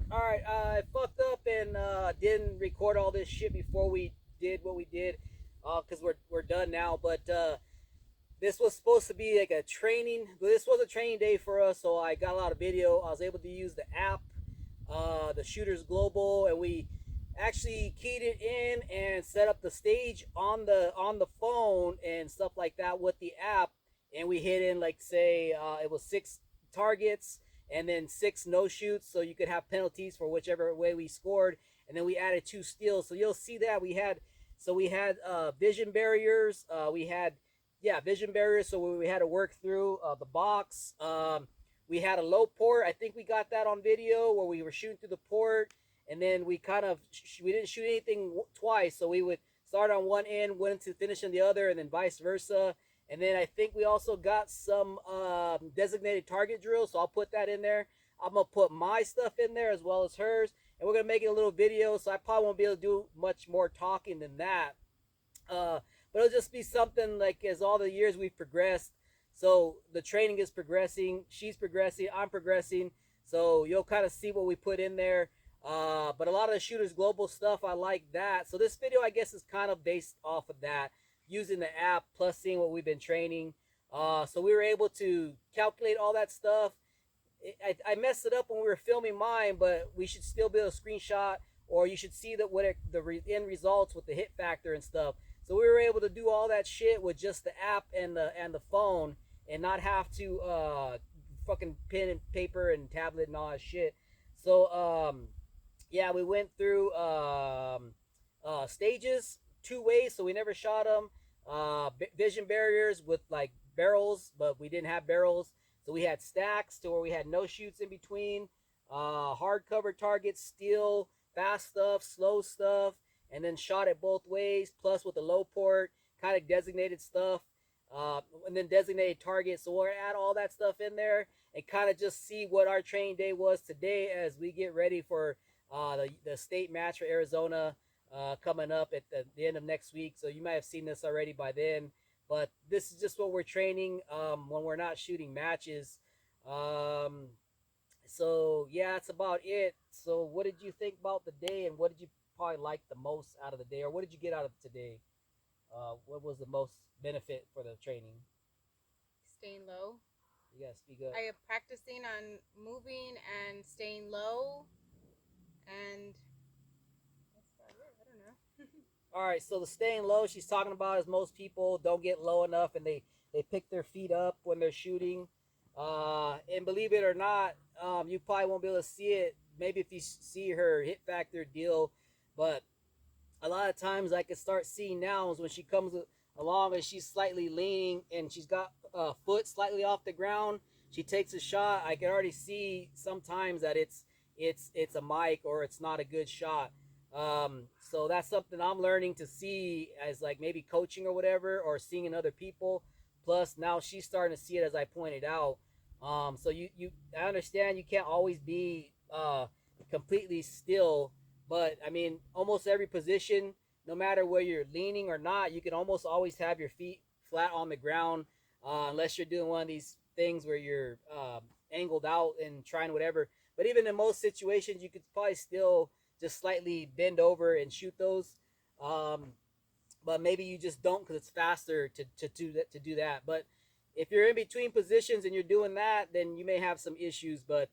All right, I fucked up and didn't record all this shit before we did what we did, because we're done now. But this was supposed to be like a training. This was a training day for us, so I got a lot of video. I was able to use the app, the Shooters Global, and we actually keyed it in and set up the stage on the phone and stuff like that with the app. And we hit in, like, say it was 6 targets and then 6 no shoots, so you could have penalties for whichever way we scored. And then we added 2 steals, so you'll see that we had vision barriers. We had vision barriers, so we had to work through the box. We had a low port. I think we got that on video where we were shooting through the port, and then we didn't shoot anything twice, so we would start on one end, went into finishing the other, and then vice versa. And then I think we also got some designated target drills, so I'll put that in there. I'm gonna put my stuff in there as well as hers, and we're gonna make it a little video. So I probably won't be able to do much more talking than that. Uh, but it'll just be something like, as all the years we've progressed. So the training is progressing, she's progressing, I'm progressing. So you'll kind of see what we put in there. But a lot of the Shooters Global stuff, I like that. So this video, I guess, is kind of based off of that, using the app plus seeing what we've been training. So we were able to calculate all that stuff. I messed it up when we were filming mine, but we should still be able to screenshot, or you should see that the end results with the hit factor and stuff. So we were able to do all that shit with just the app and the phone, and not have to fucking pen and paper and tablet and all that shit. So yeah, we went through stages 2 ways, so we never shot them. Vision barriers with like barrels, but we didn't have barrels, so we had stacks to where we had no shoots in between. Hardcover targets, steel, fast stuff, slow stuff, and then shot it both ways. Plus with the low port, kind of designated stuff, and then designated targets. So we'll add all that stuff in there and kind of just see what our training day was today as we get ready for the state match for Arizona coming up at the end of next week. So you might have seen this already by then, but this is just what we're training when we're not shooting matches. Um, so yeah, that's about it. So what did you think about the day, and what did you probably like the most out of the day, or what did you get out of today? What was the most benefit for the training? Staying low. You gotta speak up. I am practicing on moving and staying low, and that's about it. I don't know. All right, so the staying low she's talking about is most people don't get low enough, and they pick their feet up when they're shooting. And believe it or not, you probably won't be able to see it. Maybe if you see her hit factor deal, but a lot of times I can start seeing now is when she comes along and she's slightly leaning and she's got a foot slightly off the ground. She takes a shot. I can already see sometimes that it's a mic, or it's not a good shot. So that's something I'm learning to see as, like, maybe coaching or whatever, or seeing in other people. Plus now she's starting to see it, as I pointed out. So I understand you can't always be completely still, but I mean, almost every position, no matter where you're leaning or not, you can almost always have your feet flat on the ground, unless you're doing one of these things where you're angled out and trying whatever. But even in most situations, you could probably still just slightly bend over and shoot those. Um, but maybe you just don't because it's faster to do that. But if you're in between positions and you're doing that, then you may have some issues. But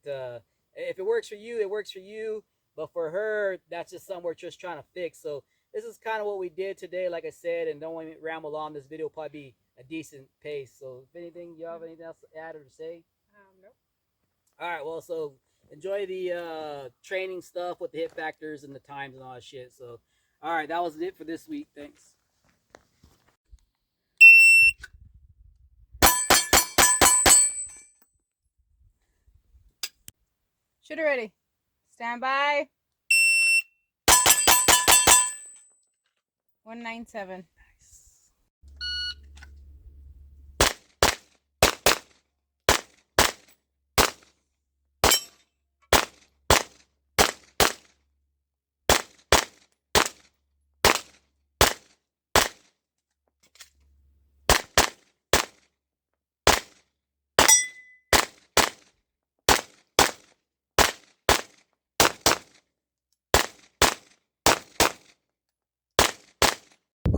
if it works for you, it works for you. But for her, that's just something we're just trying to fix. So this is kind of what we did today, like I said, and don't want to ramble on. This video will probably be a decent pace. So if anything, you have anything else to add or to say? Nope. All right, well, so enjoy the training stuff with the hit factors and the times and all that shit. So, all right, that was it for this week. Thanks. Shooter ready. Stand by. 197.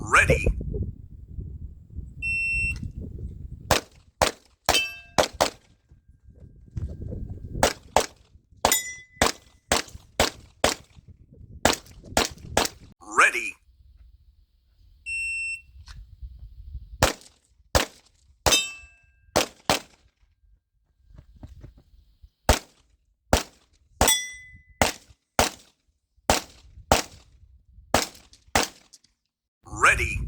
Ready. Ready. Ready.